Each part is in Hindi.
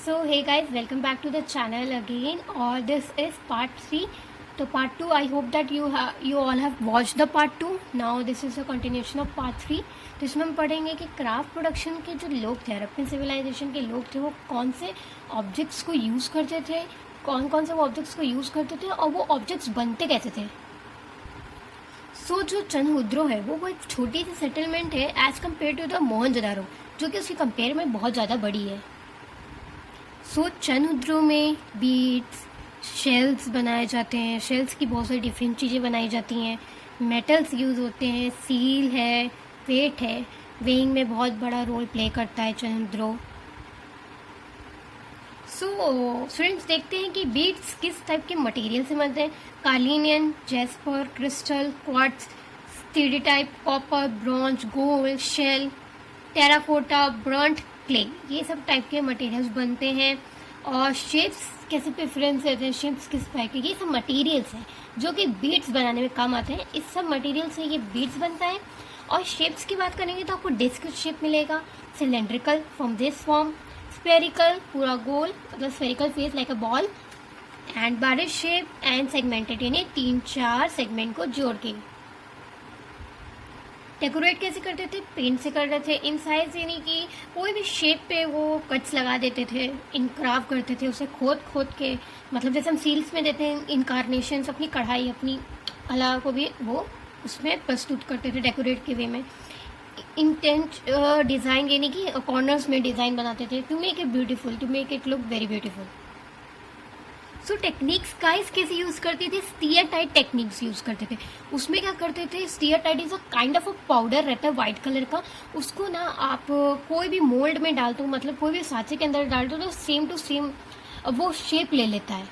So hey guys, welcome back to the channel again. Or this is part 3. So part 2, I hope that you all have watched the part 2. Now this is a continuation of part 3. तो इसमें हम पढ़ेंगे कि क्राफ्ट प्रोडक्शन के जो लोग थे, हड़प्पन सिविलाइजेशन के लोग थे, वो कौन से ऑब्जेक्ट्स को यूज़ करते थे, कौन कौन से वो ऑब्जेक्ट्स को यूज़ करते थे और वो ऑब्जेक्ट्स बनते कैसे थे. सो जो चनहुद्रो है वो एक छोटी सी सेटलमेंट है as compared to the Mohenjodaro, जो कि उसके कंपेयर में बहुत ज़्यादा बड़ी है. सो चनहुद्रो में बीड्स, शेल्स बनाए जाते हैं. शेल्स की बहुत सारी डिफरेंट चीज़ें बनाई जाती हैं. मेटल्स यूज़ होते हैं. सील है, वेट है. वेइंग में बहुत बड़ा रोल प्ले करता है चनहुद्रो. सो स्टूडेंट्स देखते हैं कि बीड्स किस टाइप के मटेरियल से बनते हैं. Carnelian, jasper, crystal, quartz, stereotype, copper, bronze, gold, shell, terracotta, burnt, clay, ये सब टाइप के मटेरियल्स बनते हैं. और शेप्स कैसे प्रेफरेंस देते हैं, शेप्स किस टाइप के, ये सब मटेरियल्स हैं जो कि बीड्स बनाने में काम आते हैं. इस सब मटेरियल से ये बीड्स बनता है. और शेप्स की बात करेंगे तो आपको डिस्क शेप मिलेगा, cylindrical from this form, spherical पूरा गोल, मतलब spherical face like a ball, and बारिश शेप, एंड सेगमेंटेड यानी 3-4 सेगमेंट को जोड़ के. डेकोरेट कैसे करते थे, पेंट से करते थे. इन साइज यानी कि कोई भी शेप पे वो कट्स लगा देते थे, इनक्राव करते थे उसे खोद खोद के, मतलब जैसे हम सील्स में देते हैं इनकारनेशंस, अपनी कढ़ाई, अपनी कला को भी वो उसमें प्रस्तुत करते थे डेकोरेट के वे में. इंटेंट डिज़ाइन यानी कि कॉर्नर्स में डिज़ाइन बनाते थे to make it beautiful, to make it look very beautiful. So techniques guys कैसे यूज़ करते थे, स्टीयरटाइट टेक्निक्स यूज़ करते थे. उसमें क्या करते थे, स्टीयरटाइट is a kind of a powder रहता है वाइट कलर का. उसको ना आप कोई भी मोल्ड में डाल दो, मतलब कोई भी सांचे के अंदर डाल दो तो सेम टू सेम वो शेप ले लेता है.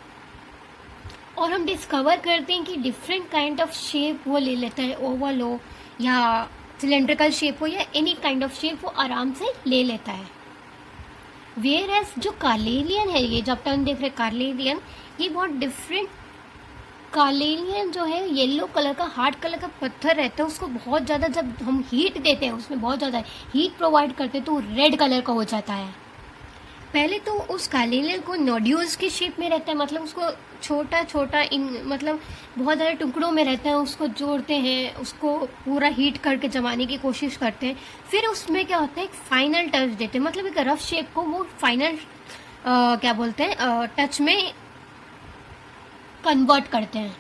और हम डिस्कवर करते हैं कि डिफरेंट काइंड ऑफ शेप वो ले लेता है. ओवल हो या सिलेंड्रिकल शेप हो या एनी काइंड ऑफ शेप वो आराम से ले लेता है. वेयर एज जो कार्लेलियन है, ये जब तक हम देख रहे कार्लेलियन, ये बहुत डिफरेंट. कार्लेलियन जो है येलो कलर का, हार्ड कलर का पत्थर रहता है, उसको बहुत ज़्यादा जब हम हीट देते हैं, उसमें बहुत ज़्यादा हीट प्रोवाइड करते हैं तो रेड कलर का हो जाता है. पहले तो उस कार्लेलियन को नोड्यूल्स के शेप में रहता है, मतलब उसको छोटा छोटा मतलब बहुत ज़्यादा टुकड़ों में रहता है. उसको जोड़ते हैं, उसको पूरा हीट करके जमाने की कोशिश करते हैं. फिर उसमें क्या होता है, एक फाइनल टच देते हैं, मतलब एक रफ शेप को वो फाइनल क्या बोलते हैं टच में कन्वर्ट करते हैं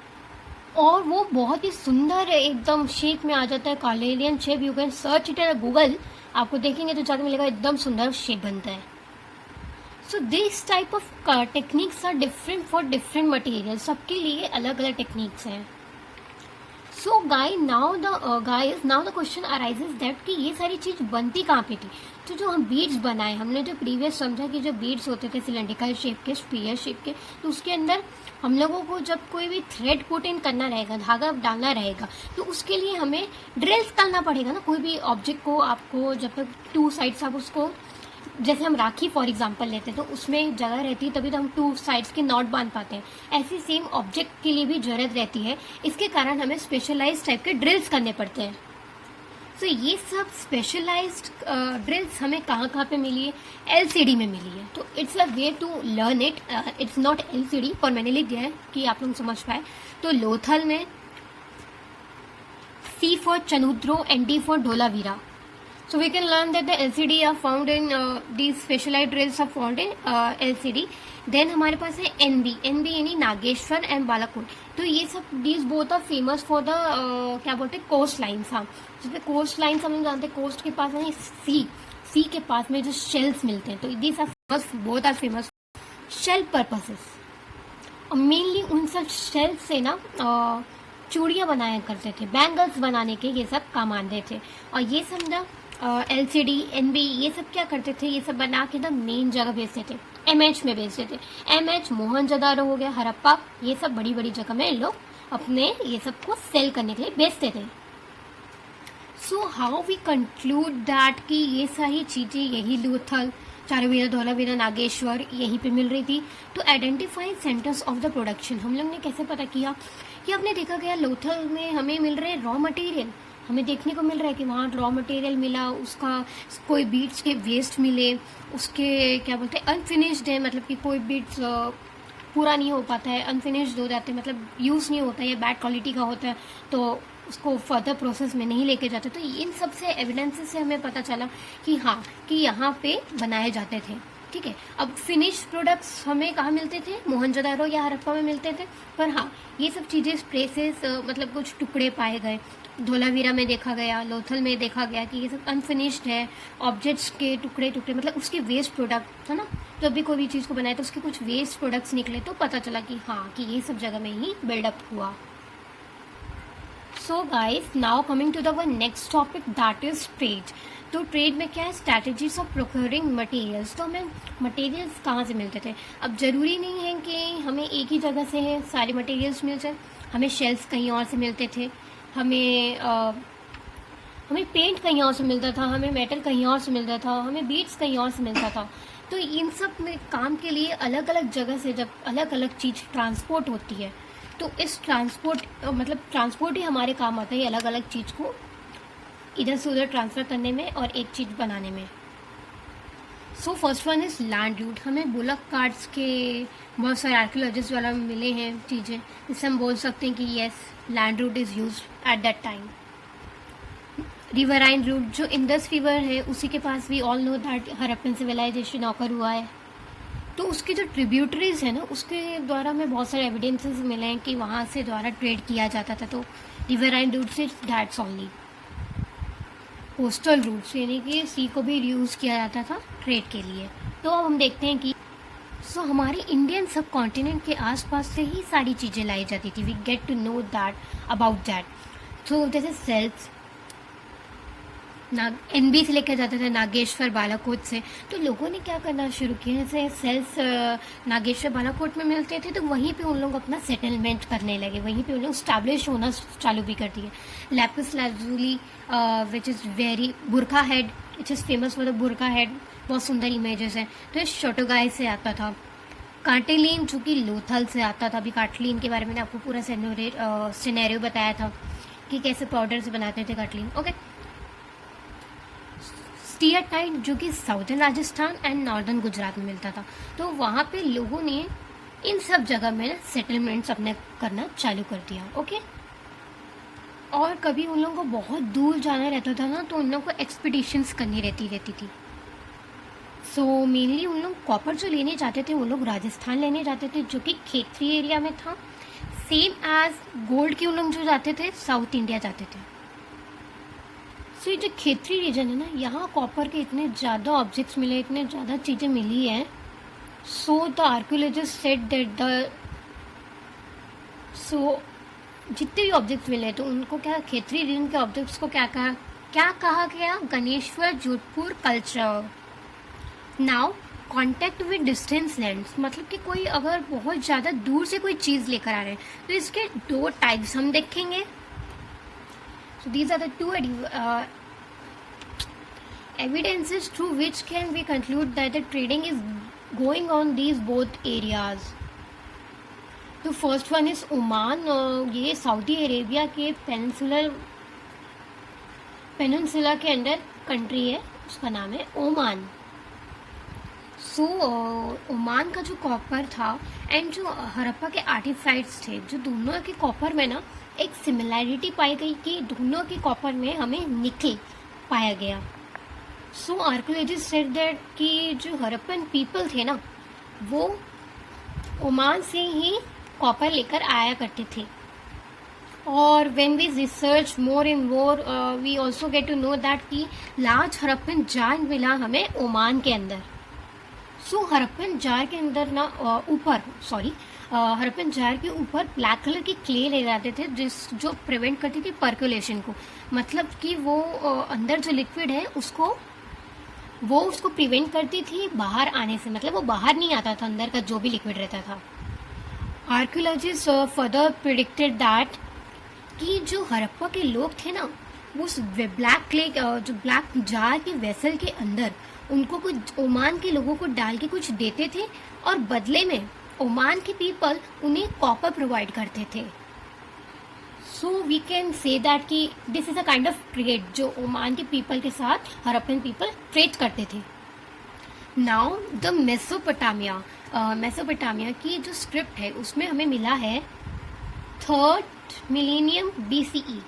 और वो बहुत ही सुंदर एकदम शेप में आ जाता है. कार्लेलियन shape, you can search it in Google, आपको देखेंगे तो जाके मिलेगा, एकदम सुंदर शेप बनता है. So this type of techniques are different for different material, सबके लिए अलग अलग टेक्निक्स हैं. So now the question arises that कि ये सारी चीज़ बनती कहाँ पे थी. तो जो हम बीड्स बनाए, हमने जो प्रीवियस समझा कि जो बीड्स होते थे सिलेंड्रिकल शेप के, स्फीयर शेप के, तो उसके अंदर हम लोगों को जब कोई भी थ्रेड पुट इन करना रहेगा, धागा डालना रहेगा, तो उसके लिए हमें ड्रिल्स करना पड़ेगा ना. कोई भी ऑब्जेक्ट को आपको जब तक 2 साइड्स आप उसको, जैसे हम राखी फॉर एग्जांपल लेते हैं तो उसमें जगह रहती है तभी तो हम 2 साइड्स के नॉट बांध पाते हैं. ऐसी सेम ऑब्जेक्ट के लिए भी जरूरत रहती है. इसके कारण हमें स्पेशलाइज्ड टाइप के ड्रिल्स करने पड़ते हैं. सो ये सब स्पेशलाइज्ड ड्रिल्स हमें कहाँ कहाँ पे मिली है, LCD में मिली है. तो it's a way to learn it. It's not LCD, पर मैंने लिख दिया है कि आप लोग समझ पाए. तो लोथल में C for Chanhudaro and D for Dholavira. So we can learn that the LCD are found in these specialized drills are found in LCD. Then हमारे पास है NB यानी नागेश्वर एंड बालाकोट. तो ये सब these both are famous for the क्या बोलते हैं कोस्ट लाइन्स. हाँ, जिसमें कोस्ट लाइन्स हम लोग जानते हैं, कोस्ट के पास है सी के पास में जो शेल्स मिलते हैं, तो these are famous, both are famous shell purposes. और मेनली उन सब शेल से ना चूड़ियाँ बनाया करते थे, बैंगल्स बनाने के ये सब काम आते थे. और ये सब ना LCD, NB ये सब क्या करते थे, ये सब बना के ना मेन जगह बेचते थे, MH में बेचते थे. MH मोहनजोदारो हो गया, हड़प्पा, ये सब बड़ी बड़ी जगह में लोग अपने ये सब को सेल करने के लिए बेचते थे. So how we conclude that कि ये सारी चीज़ें यही लोथल, चारुवीरा, धौलावीरा, नागेश्वर यहीं पे मिल रही थी. तो identify centres of the production हम लोग ने कैसे पता किया कि आपने देखा गया लोथल में हमें मिल रहे रॉ मटेरियल, हमें देखने को मिल रहा है कि वहाँ रॉ मटेरियल मिला, उसका कोई बीड्स के वेस्ट मिले, उसके क्या बोलते हैं अनफिनिश्ड है, मतलब कि कोई बीड्स पूरा नहीं हो पाता है, अनफिनिश्ड हो जाते हैं, मतलब यूज़ नहीं होता है या बैड क्वालिटी का होता है, तो उसको फर्दर प्रोसेस में नहीं लेके जाते। तो इन सब से एविडेंसेस से हमें पता चला कि हाँ, कि यहाँ पे बनाए जाते थे। ठीक है, अब फिनिश प्रोडक्ट्स हमें कहाँ मिलते थे? मोहनजोदारो या हड़प्पा में मिलते थे। पर हाँ, ये सब चीज़ें ट्रेसेस, मतलब कुछ टुकड़े पाए गए, धोलावीरा में देखा गया, लोथल में देखा गया कि ये सब अनफिनिश्ड है, ऑब्जेक्ट्स के टुकड़े टुकड़े, मतलब उसके वेस्ट प्रोडक्ट था ना, तो अभी कोई भी चीज़ को बनाए तो उसके कुछ वेस्ट प्रोडक्ट्स निकले, तो पता चला कि हाँ, कि ये सब जगह में ही बिल्डअप हुआ। So guys, now coming to the next topic, that is trade. तो ट्रेड में क्या है? Strategies of procuring materials. तो हमें मटेरियल्स कहाँ से मिलते थे? अब ज़रूरी नहीं है कि हमें एक ही जगह से है सारे मटेरियल्स मिल जाए। हमें शेल्स कहीं और से मिलते थे, हमें पेंट कहीं और से मिलता था, हमें मेटल कहीं और से मिलता था, हमें बीड्स कहीं और से मिलता था। तो इन सब में काम के लिए अलग अलग जगह से जब अलग अलग चीज़ ट्रांसपोर्ट होती है, तो इस ट्रांसपोर्ट ही हमारे काम आता है अलग अलग चीज़ को इधर से उधर ट्रांसफ़र करने में और एक चीज़ बनाने में। So first one is land route. हमें बुलक कार्ड्स के बहुत सारे आर्कियोलॉजिस्ट वाला मिले हैं चीज़ें, जिससे हम बोल सकते हैं कि yes, land route is use at that time. Riverine route, जो इंडस रिवर है उसी के पास भी all know that Harappan civilization occur हुआ है, तो उसके जो ट्रिब्यूटरीज है ना, उसके द्वारा हमें बहुत सारे एविडेंसेस मिले हैं कि वहाँ से द्वारा ट्रेड किया जाता था। तो रिवराइन रूट से दैट्स ओनली। कोस्टल रूट्स, यानी कि सी को भी यूज़ किया जाता था ट्रेड के लिए। तो अब हम देखते हैं कि हमारे इंडियन सब कॉन्टिनेंट के आसपास से ही सारी चीज़ें लाई जाती थी। We get to know that about that. तो जैसे सेल्स NB से लेकर जाते थे, नागेश्वर बालाकोट से। तो लोगों ने क्या करना शुरू किया, जैसे सेल्स नागेश्वर बालाकोट में मिलते थे तो वहीं पे उन लोग अपना सेटलमेंट करने लगे, वहीं पे उन लोग स्टैब्लिश होना चालू भी कर दिए। Lapis lazuli which is very, बुरखा head which is famous for the बुरखा हेड, बहुत सुंदर इमेजेस हैं। तो ये शोटोगाई से आता था। काटेलिन जो कि लोथल से आता था। अभी काटलिन के बारे में आपको पूरा सिनेरियो बताया था कि कैसे पाउडर से बनाते थे काटलिन। ओके, स्टीयरटाइट जो कि southern Rajasthan and northern Gujarat में मिलता था। तो वहाँ पे लोगों ने इन सब जगह में सेटलमेंट्स अपने करना चालू कर दिया। ओके, और कभी उन लोगों को बहुत दूर जाना रहता था ना, तो उन लोगों को एक्सपीडिशंस करनी रहती थी। सो मेनली उन लोग कॉपर जो लेने जाते थे, उन लोग राजस्थान लेने जाते थे, जो कि खेतरी एरिया में था। सेम एज गोल्ड के उन लोग जो जाते थे, साउथ इंडिया जाते थे। सो ये जो खेतरी रीजन है ना, यहाँ कॉपर के इतने ज़्यादा ऑब्जेक्ट्स मिले, इतने ज़्यादा चीज़ें मिली हैं। So the archaeologist said that जितने भी ऑब्जेक्ट्स मिले तो उनको क्या, खेतरी रीजन के ऑब्जेक्ट्स को क्या कहा गया? Ganeshwar Jodhpur culture. Now contact with distance lands, मतलब कि कोई अगर बहुत ज़्यादा दूर से कोई चीज़ लेकर आ रहे हैं तो इसके दो टाइप्स हम देखेंगे। So these are the two evidences through which can we conclude that the trading is going on these both areas. तो फर्स्ट वन इज ओमान। ये सऊदी अरेबिया के पेनिनसुला के अंदर कंट्री है, उसका नाम है ओमान। सो ओमान का जो कॉपर था एंड जो हड़प्पा के आर्टिफैक्ट्स थे, जो दोनों के कॉपर में ना एक सिमिलैरिटी पाई गई कि दोनों के कॉपर में हमें निकल पाया गया। सो आर्कियोलॉजिस्ट सेड दैट कि जो हड़प्पन पीपल थे ना, वो ओमान से ही कॉपर लेकर आया करते थे। और when we research more and more we also get to know that कि लार्ज हड़प्पन जार मिला हमें ओमान के अंदर। सो हड़प्पन जार के अंदर ना हड़प्पन जार के ऊपर ब्लैक कलर की क्ले ले जाते थे, जो प्रिवेंट करती थी पर्कुलेशन को, मतलब कि वो अंदर जो लिक्विड है उसको प्रिवेंट करती थी बाहर आने से, मतलब वो बाहर नहीं आता था अंदर का जो भी लिक्विड रहता था। आर्कियोलॉजिस्ट फर्दर प्रिडिक्टेड दैट कि जो हड़प्पा के लोग थे ना, वो ब्लैक क्ले जो ब्लैक जार के वेसल के अंदर उनको कुछ ओमान के लोगों को डाल के कुछ देते थे और बदले में ओमान के पीपल उन्हें कॉपर प्रोवाइड करते थे। So we can say that कि this is a kind of trade जो ओमान के पीपल के साथ हड़प्पन पीपल ट्रेड करते थे। नाउ द मेसोपोटामिया की जो स्क्रिप्ट है उसमें हमें मिला है 3rd millennium BCE।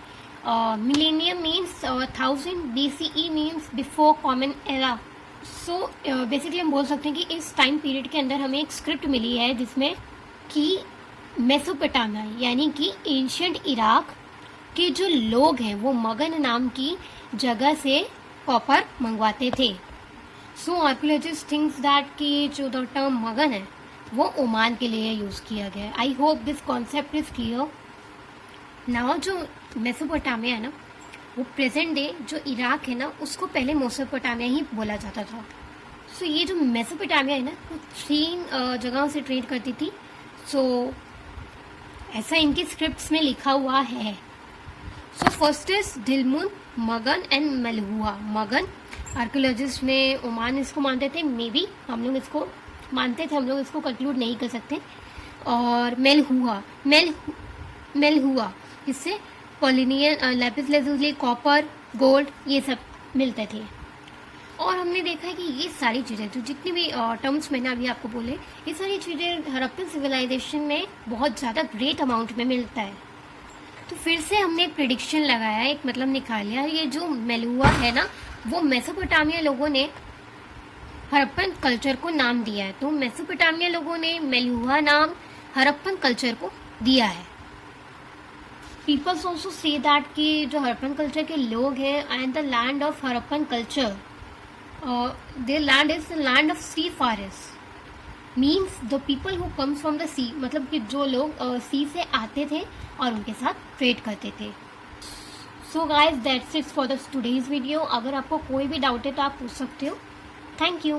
Millennium means 1000, BCE means before common era. So basically हम बोल सकते हैं कि इस टाइम पीरियड के अंदर हमें एक स्क्रिप्ट मिली है जिसमें कि मेसोपोटामिया यानी कि एंशियंट इराक के जो लोग हैं वो मगन नाम की जगह से कॉपर मंगवाते थे। सो आर्कियोलॉजिस्ट थिंक्स दैट कि जो द टर्म मगन है वो ओमान के लिए यूज़ किया गया है। I hope this concept is clear. Now जो मेसोपोटामिया है ना वो प्रेजेंट डे जो इराक है ना उसको पहले मेसोपोटामिया ही बोला जाता था। सो ये जो मेसोपोटामिया है ना वो 3 जगहों से ट्रेड करती थी। सो ऐसा इनकी स्क्रिप्ट्स में लिखा हुआ है। सो फर्स्ट इज दिलमुन, मगन एंड मेलहुआ। मगन आर्कियोलॉजिस्ट में ओमान इसको मानते थे, मे बी हम लोग इसको मानते थे, हम लोग इसको कंक्लूड नहीं कर सकते। और मेलहुआ इससे पोलिनियन, लैपिस लाजुली, कॉपर, गोल्ड ये सब मिलते थे। और हमने देखा है कि ये सारी चीज़ें जो जितनी भी टर्म्स मैंने अभी आपको बोले ये सारी चीज़ें हड़प्पन सिविलाइजेशन में बहुत ज़्यादा ग्रेट अमाउंट में मिलता है। तो फिर से हमने एक प्रिडिक्शन लगाया, एक मतलब निकाल लिया, ये जो मेलुआ है ना वो मेसोपोटामिया लोगों ने हड़प्पन कल्चर को नाम दिया है। तो मेसोपोटामिया लोगों ने मेलुआ नाम हड़प्पन कल्चर को दिया है। पीपल्स ऑल्सो से दैट कि जो हड़प्पन कल्चर के लोग हैं and the land of Harappan culture, their land is the land of seafarers, means the people who comes from the sea, मतलब कि जो लोग सी से आते थे और उनके साथ ट्रेड करते थे। So guys that's it for the today's video. अगर आपको कोई भी डाउट है तो आप पूछ सकते हो। Thank you.